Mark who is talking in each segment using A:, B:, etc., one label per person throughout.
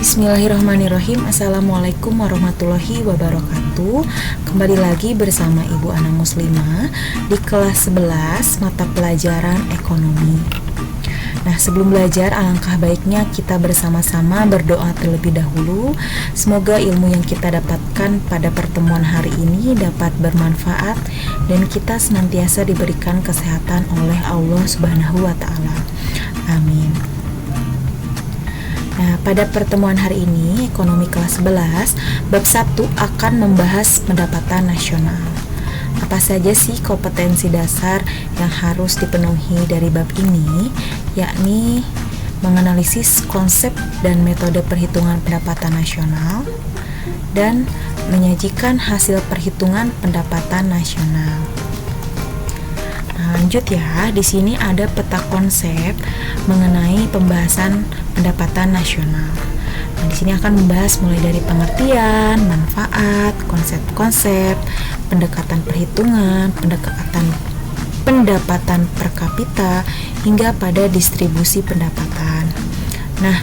A: Bismillahirrahmanirrahim. Assalamualaikum warahmatullahi wabarakatuh. Kembali lagi bersama Ibu Ana Muslimah di kelas 11 mata pelajaran ekonomi. Nah, sebelum belajar, alangkah baiknya kita bersama-sama berdoa terlebih dahulu. Semoga ilmu yang kita dapatkan pada pertemuan hari ini dapat bermanfaat dan kita senantiasa diberikan kesehatan oleh Allah Subhanahu wa Ta'ala. Amin. Nah, pada pertemuan hari ini, Ekonomi kelas 11, bab 1 akan membahas pendapatan nasional. Apa saja sih kompetensi dasar yang harus dipenuhi dari bab ini, yakni menganalisis konsep dan metode perhitungan pendapatan nasional, dan menyajikan hasil perhitungan pendapatan nasional. Lanjut ya, di sini ada peta konsep mengenai pembahasan pendapatan nasional. Nah, di sini akan membahas mulai dari pengertian, manfaat, konsep-konsep, pendekatan perhitungan, pendapatan per kapita, hingga pada distribusi pendapatan. Nah,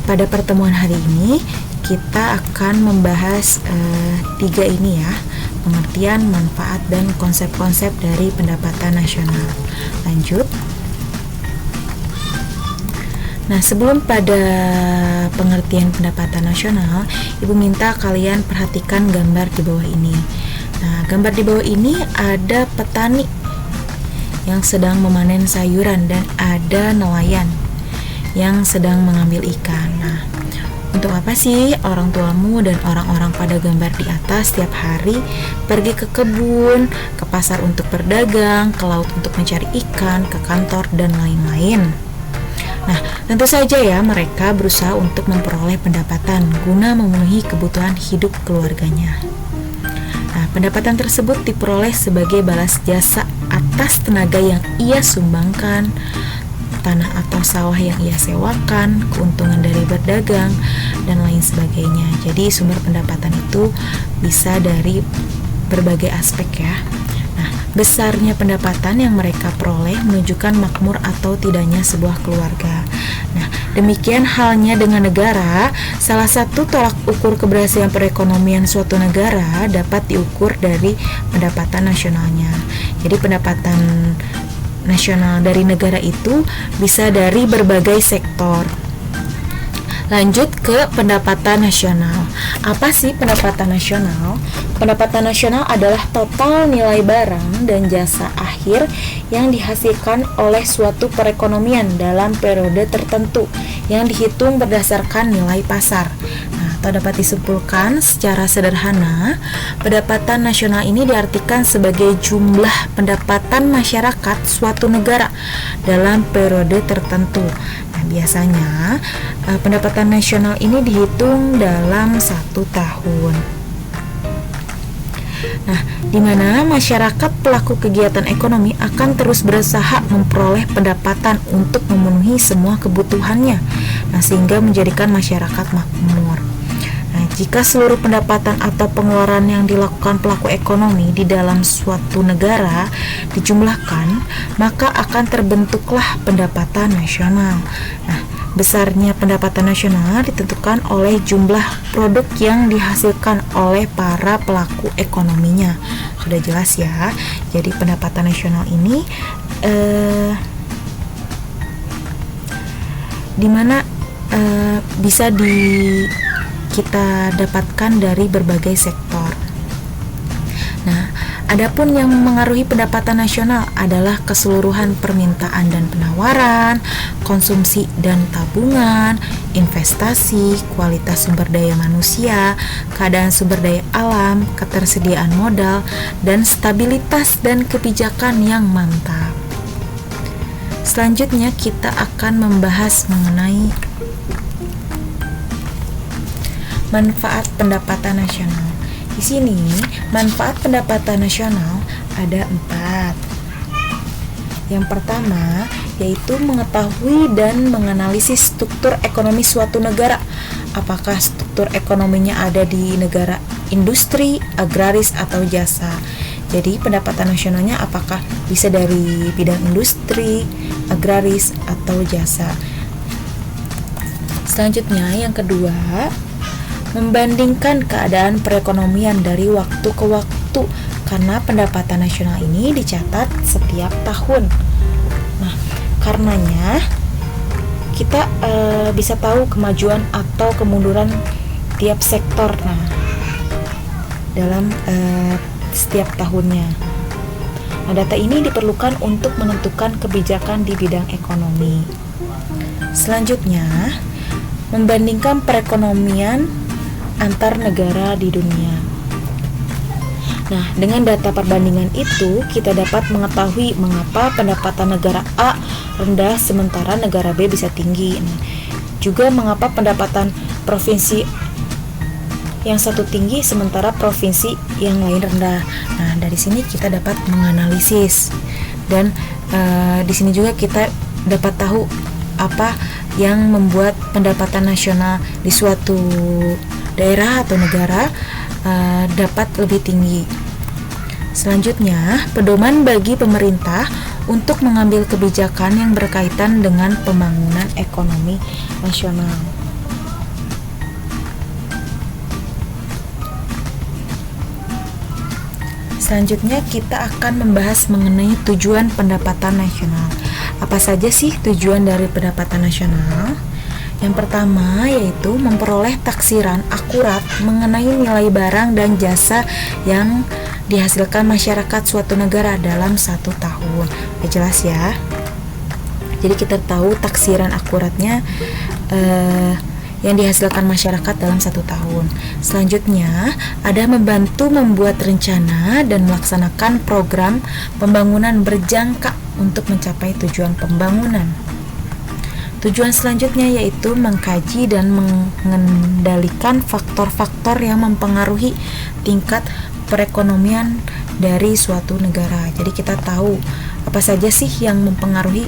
A: pada pertemuan hari ini kita akan membahas tiga ini ya, pengertian, manfaat, dan konsep-konsep dari pendapatan nasional. Lanjut. Nah, sebelum pada pengertian pendapatan nasional, Ibu minta kalian perhatikan gambar di bawah ini. Nah, gambar di bawah ini ada petani yang sedang memanen sayuran dan ada nelayan yang sedang mengambil ikan. Nah, untuk apa sih orang tuamu dan orang-orang pada gambar di atas setiap hari pergi ke kebun, ke pasar untuk berdagang, ke laut untuk mencari ikan, ke kantor, dan lain-lain? Nah, tentu saja ya mereka berusaha untuk memperoleh pendapatan guna memenuhi kebutuhan hidup keluarganya. Nah, pendapatan tersebut diperoleh sebagai balas jasa atas tenaga yang ia sumbangkan, tanah atau sawah yang ia sewakan, keuntungan dari berdagang, dan lain sebagainya. Jadi sumber pendapatan itu bisa dari berbagai aspek ya. Nah, besarnya pendapatan yang mereka peroleh menunjukkan makmur atau tidaknya sebuah keluarga. Nah, demikian halnya dengan negara. Salah satu tolak ukur keberhasilan perekonomian suatu negara dapat diukur dari pendapatan nasionalnya. Jadi pendapatan nasional dari negara itu bisa dari berbagai sektor. Lanjut ke pendapatan nasional. Apa sih pendapatan nasional? Pendapatan nasional adalah total nilai barang dan jasa akhir yang dihasilkan oleh suatu perekonomian dalam periode tertentu yang dihitung berdasarkan nilai pasar. Nah, atau dapat disimpulkan secara sederhana, pendapatan nasional ini diartikan sebagai jumlah pendapatan masyarakat suatu negara dalam periode tertentu. Nah, biasanya pendapatan nasional ini dihitung dalam 1 tahun. Nah, di mana masyarakat pelaku kegiatan ekonomi akan terus berusaha memperoleh pendapatan untuk memenuhi semua kebutuhannya. Nah, sehingga menjadikan masyarakat makmur. Nah, jika seluruh pendapatan atau pengeluaran yang dilakukan pelaku ekonomi di dalam suatu negara dijumlahkan, maka akan terbentuklah pendapatan nasional. Nah, besarnya pendapatan nasional ditentukan oleh jumlah produk yang dihasilkan oleh para pelaku ekonominya. Sudah jelas ya. Jadi pendapatan nasional ini dimana bisa kita dapatkan dari berbagai sektor. Nah, adapun yang mengaruhi pendapatan nasional adalah keseluruhan permintaan dan penawaran, konsumsi dan tabungan, investasi, kualitas sumber daya manusia, keadaan sumber daya alam, ketersediaan modal, dan stabilitas dan kebijakan yang mantap. Selanjutnya kita akan membahas mengenai manfaat pendapatan nasional. Di sini, manfaat pendapatan nasional ada 4. Yang pertama, yaitu mengetahui dan menganalisis struktur ekonomi suatu negara. Apakah struktur ekonominya ada di negara industri, agraris, atau jasa. Jadi, pendapatan nasionalnya apakah bisa dari bidang industri, agraris, atau jasa. Selanjutnya, yang kedua, membandingkan keadaan perekonomian dari waktu ke waktu, karena pendapatan nasional ini dicatat setiap tahun. Nah, karenanya kita bisa tahu kemajuan atau kemunduran tiap sektor dalam setiap tahunnya. Nah, data ini diperlukan untuk menentukan kebijakan di bidang ekonomi. Selanjutnya, membandingkan perekonomian antar negara di dunia. Nah, dengan data perbandingan itu, kita dapat mengetahui mengapa pendapatan negara A rendah sementara negara B bisa tinggi. Nah, juga mengapa pendapatan provinsi yang satu tinggi sementara provinsi yang lain rendah. Nah, dari sini kita dapat menganalisis, dan di sini juga kita dapat tahu apa yang membuat pendapatan nasional di suatu daerah atau negara dapat lebih tinggi. Selanjutnya, pedoman bagi pemerintah untuk mengambil kebijakan yang berkaitan dengan pembangunan ekonomi nasional. Selanjutnya, kita akan membahas mengenai tujuan pendapatan nasional. Apa saja sih tujuan dari pendapatan nasional? Yang pertama yaitu memperoleh taksiran akurat mengenai nilai barang dan jasa yang dihasilkan masyarakat suatu negara dalam 1 tahun. Jelas ya. Jadi kita tahu taksiran akuratnya yang dihasilkan masyarakat dalam 1 tahun. Selanjutnya, ada membantu membuat rencana dan melaksanakan program pembangunan berjangka untuk mencapai tujuan pembangunan. Tujuan selanjutnya yaitu mengkaji dan mengendalikan faktor-faktor yang mempengaruhi tingkat perekonomian dari suatu negara. Jadi kita tahu apa saja sih yang mempengaruhi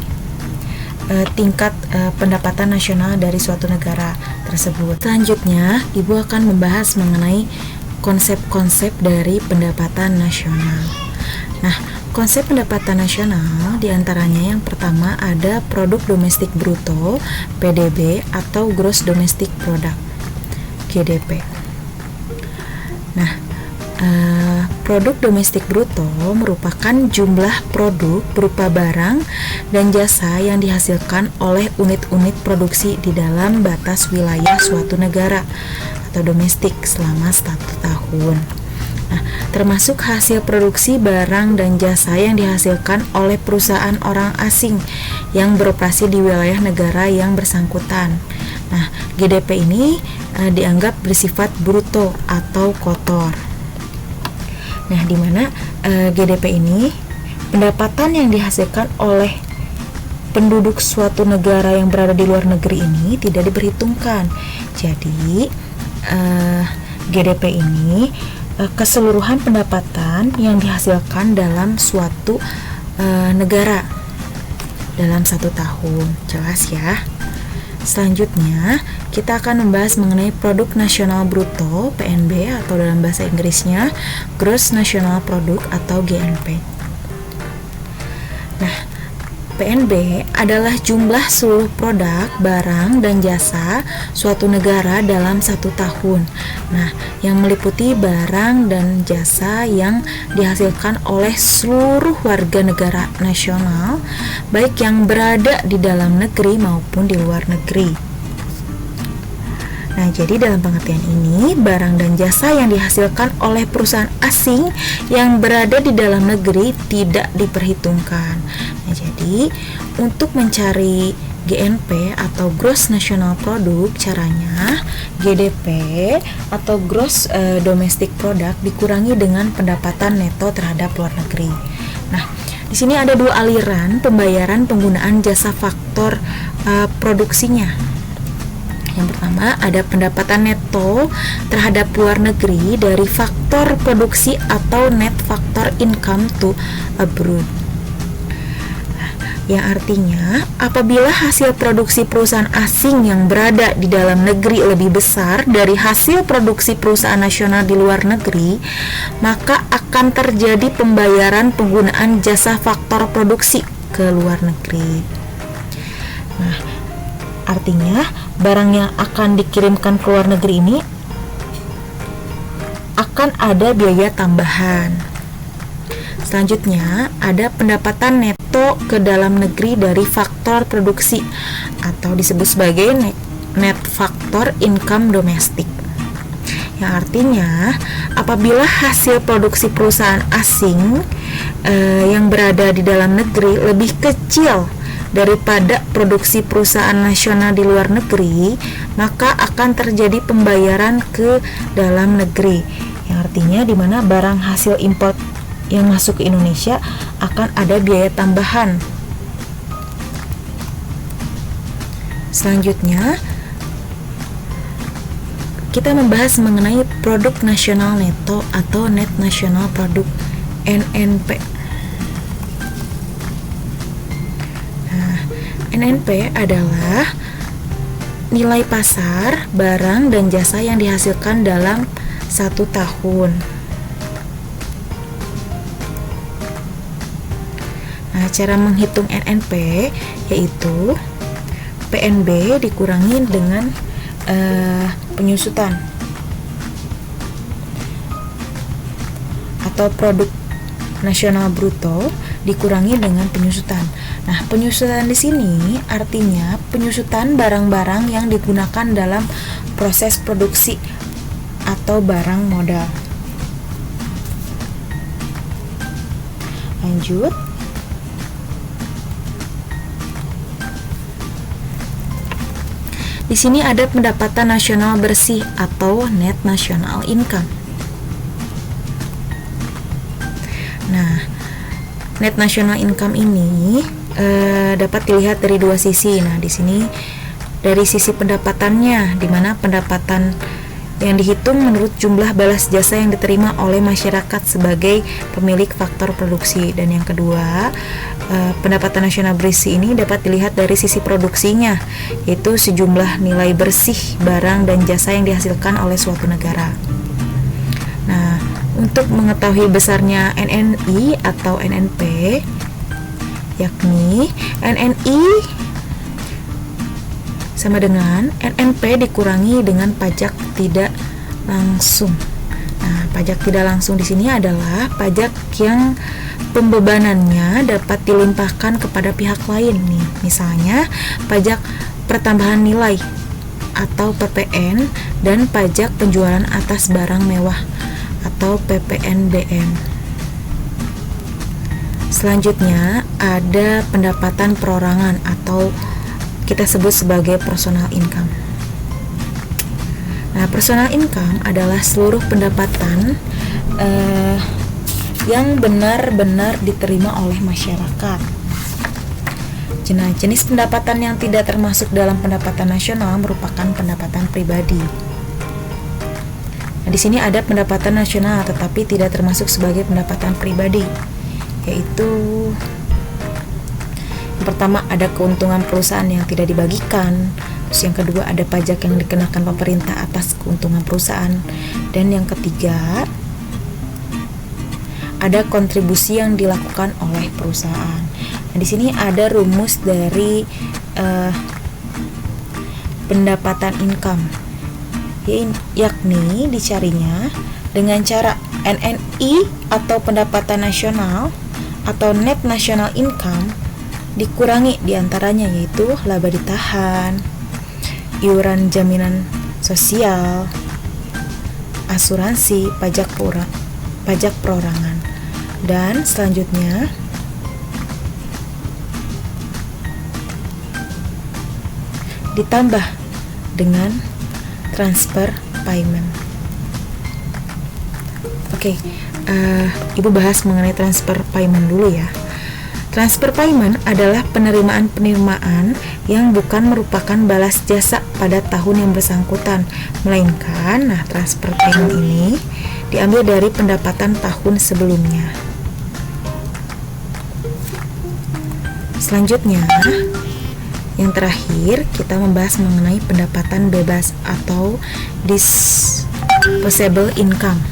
A: tingkat pendapatan nasional dari suatu negara tersebut. Selanjutnya, Ibu akan membahas mengenai konsep-konsep dari pendapatan nasional. Nah, konsep pendapatan nasional diantaranya yang pertama ada produk domestik bruto (PDB) atau gross domestic product (GDP). Nah, produk domestik bruto merupakan jumlah produk berupa barang dan jasa yang dihasilkan oleh unit-unit produksi di dalam batas wilayah suatu negara atau domestik selama 1 tahun. Nah, termasuk hasil produksi barang dan jasa yang dihasilkan oleh perusahaan orang asing yang beroperasi di wilayah negara yang bersangkutan. Nah, GDP ini dianggap bersifat bruto atau kotor. Nah, di mana GDP ini pendapatan yang dihasilkan oleh penduduk suatu negara yang berada di luar negeri ini tidak diperhitungkan. Jadi GDP ini keseluruhan pendapatan yang dihasilkan dalam suatu negara dalam 1 tahun. Jelas ya. Selanjutnya, kita akan membahas mengenai produk nasional bruto (PNB) atau dalam bahasa Inggrisnya Gross National Product atau GNP. Nah, PNB adalah jumlah seluruh produk, barang, dan jasa suatu negara dalam 1 tahun. Nah, yang meliputi barang dan jasa yang dihasilkan oleh seluruh warga negara nasional, baik yang berada di dalam negeri maupun di luar negeri. Nah, jadi dalam pengertian ini, barang dan jasa yang dihasilkan oleh perusahaan asing yang berada di dalam negeri tidak diperhitungkan. Nah, jadi untuk mencari GNP atau Gross National Product, caranya GDP atau Gross Domestic Product dikurangi dengan pendapatan neto terhadap luar negeri. Nah, di sini ada 2 aliran pembayaran penggunaan jasa faktor produksinya. Yang pertama ada pendapatan neto terhadap luar negeri dari faktor produksi atau net factor income to abroad. Yang artinya apabila hasil produksi perusahaan asing yang berada di dalam negeri lebih besar dari hasil produksi perusahaan nasional di luar negeri, maka akan terjadi pembayaran penggunaan jasa faktor produksi ke luar negeri. Nah, artinya barang yang akan dikirimkan ke luar negeri ini akan ada biaya tambahan. Selanjutnya, ada pendapatan neto ke dalam negeri dari faktor produksi atau disebut sebagai net faktor income domestik. Yang artinya, apabila hasil produksi perusahaan asing yang berada di dalam negeri lebih kecil daripada produksi perusahaan nasional di luar negeri, maka akan terjadi pembayaran ke dalam negeri. Yang artinya di mana barang hasil impor yang masuk ke Indonesia akan ada biaya tambahan. Selanjutnya, kita membahas mengenai produk nasional neto atau net national product, NNP. Nah, NNP adalah nilai pasar barang dan jasa yang dihasilkan dalam 1 tahun. Nah, cara menghitung NNP yaitu PNB dikurangi dengan penyusutan atau produk nasional bruto dikurangi dengan penyusutan. Nah, penyusutan di sini artinya penyusutan barang-barang yang digunakan dalam proses produksi atau barang modal. Lanjut. Di sini ada pendapatan nasional bersih atau net national income. Nah, net national income ini dapat dilihat dari 2 sisi. Nah, di sini dari sisi pendapatannya, di mana pendapatan yang dihitung menurut jumlah balas jasa yang diterima oleh masyarakat sebagai pemilik faktor produksi. Dan yang kedua, pendapatan nasional bersih ini dapat dilihat dari sisi produksinya, yaitu sejumlah nilai bersih barang dan jasa yang dihasilkan oleh suatu negara. Nah, untuk mengetahui besarnya NNI atau NNP, yakni NNI sama dengan NNP dikurangi dengan pajak tidak langsung. Nah, pajak tidak langsung di sini adalah pajak yang pembebanannya dapat dilimpahkan kepada pihak lain nih. Misalnya, pajak pertambahan nilai atau PPN dan pajak penjualan atas barang mewah atau PPNBM. Selanjutnya, ada pendapatan perorangan atau kita sebut sebagai personal income. Nah, personal income adalah seluruh pendapatan yang benar-benar diterima oleh masyarakat. Jenis pendapatan yang tidak termasuk dalam pendapatan nasional merupakan pendapatan pribadi. Nah, di sini ada pendapatan nasional tetapi tidak termasuk sebagai pendapatan pribadi, yaitu yang pertama ada keuntungan perusahaan yang tidak dibagikan, terus yang kedua ada pajak yang dikenakan pemerintah atas keuntungan perusahaan, dan yang ketiga ada kontribusi yang dilakukan oleh perusahaan. Nah, di sini ada rumus dari pendapatan income, yakni dicarinya dengan cara NNI atau pendapatan nasional atau net national income dikurangi diantaranya yaitu laba ditahan, iuran jaminan sosial, asuransi, pajak perorangan, dan selanjutnya ditambah dengan transfer payment. Oke, Ibu bahas mengenai transfer payment dulu ya. Transfer payment adalah penerimaan yang bukan merupakan balas jasa pada tahun yang bersangkutan, melainkan transfer payment ini diambil dari pendapatan tahun sebelumnya. Selanjutnya, yang terakhir kita membahas mengenai pendapatan bebas atau disposable income,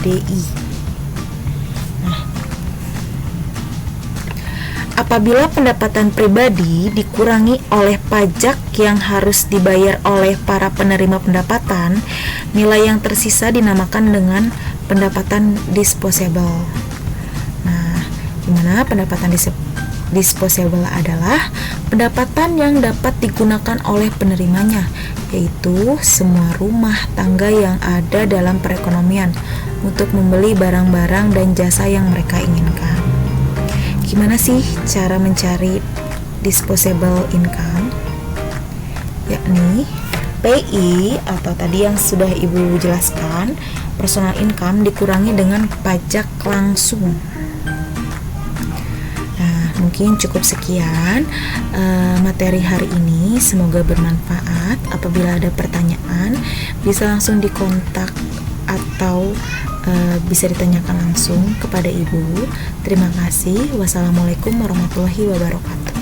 A: DI. Apabila pendapatan pribadi dikurangi oleh pajak yang harus dibayar oleh para penerima pendapatan, nilai yang tersisa dinamakan dengan pendapatan disposable. Nah, dimana pendapatan disposable adalah pendapatan yang dapat digunakan oleh penerimanya, yaitu semua rumah tangga yang ada dalam perekonomian untuk membeli barang-barang dan jasa yang mereka inginkan. Gimana sih cara mencari disposable income? Yakni PI atau tadi yang sudah Ibu jelaskan, personal income dikurangi dengan pajak langsung. Nah, mungkin cukup sekian materi hari ini. Semoga bermanfaat. Apabila ada pertanyaan, bisa langsung dikontak atau bisa ditanyakan langsung kepada Ibu. Terima kasih. Wassalamualaikum warahmatullahi wabarakatuh.